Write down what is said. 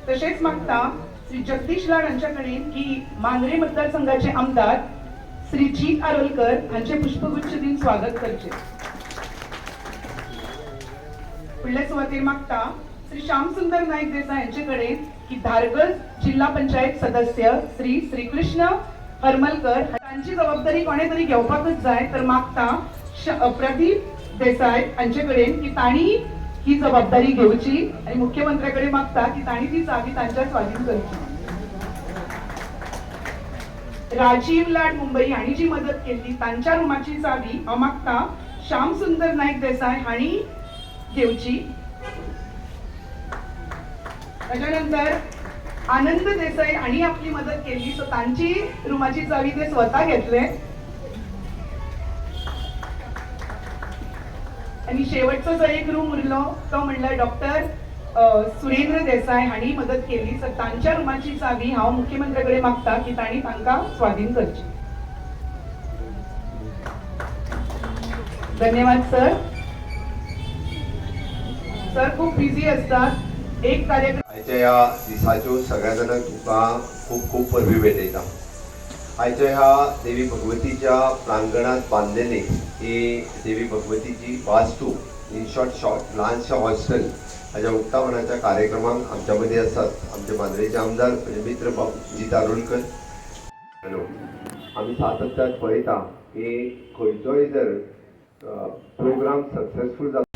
तसेच मागता श्री जगदीश लाड यांच्याकडे की मांजरे मतदारसंघाचे आमदार श्री जीत आरोलकर यांचे पुष्पगुच्छ दिन स्वागत करचे. पुढल्या सुवातेर मागता श्री श्यामसुंदर नाईक देसाई यांच्याकडे की धारगळ जिल्हा पंचायत सदस्य श्री श्रीकृष्ण हरमलकर यांची जबाबदारी कोणे तरी घेवपाकच जाय तर मागता प्रदीप देसाई यांच्याकडे की ताणी ही जबाबदारी घेऊची आणि मुख्यमंत्र्याकडे मागता की ताणी ती चावी त्यांच्या स्वाधीन करची. राजीव लाड मुंबई हाणी जी मदत केली त्यांच्या रुमाची चावी मागता श्यामसुंदर नाईक देसाई हाणी घेऊची. त्याच्यानंतर आनंद देसाई आणि आपली मदत केली सो त्यांची रुमाची चावी ते स्वतः घेतले. आणि शेवटचा जो एक रूम उरलो तो म्हणल्यार डॉक्टर सुरेंद्र देसाई हाणी मदत केली तर त्यांच्या रुमाची चावी हांव मुख्यमंत्र्याकडे मागता की ताणी तांकां स्वाधीन करची. धन्यवाद सर. सर खूप बिझी असतात. एक कार्यक्रम आयच्या ह्या दिसाच्यो सगळ्या जाणांक तुका खूप खूप परबी भेटयता. आयच्या ह्या देवी भगवतीच्या प्रांगणात बांधलेली ही देवी भगवतीची वास्तू इन शॉर्ट ल्हानशा हॉस्टेल हाच्या उक्तावणाच्या कार्यक्रमाक आमच्या मध्ये असतात. आमचे मांद्रेचे आमदार म्हणजे मित्र जीत आरोलकर. आम्ही सातत्यात पळयता की खंयचोय जर प्रोग्राम सक्सेसफूल जाता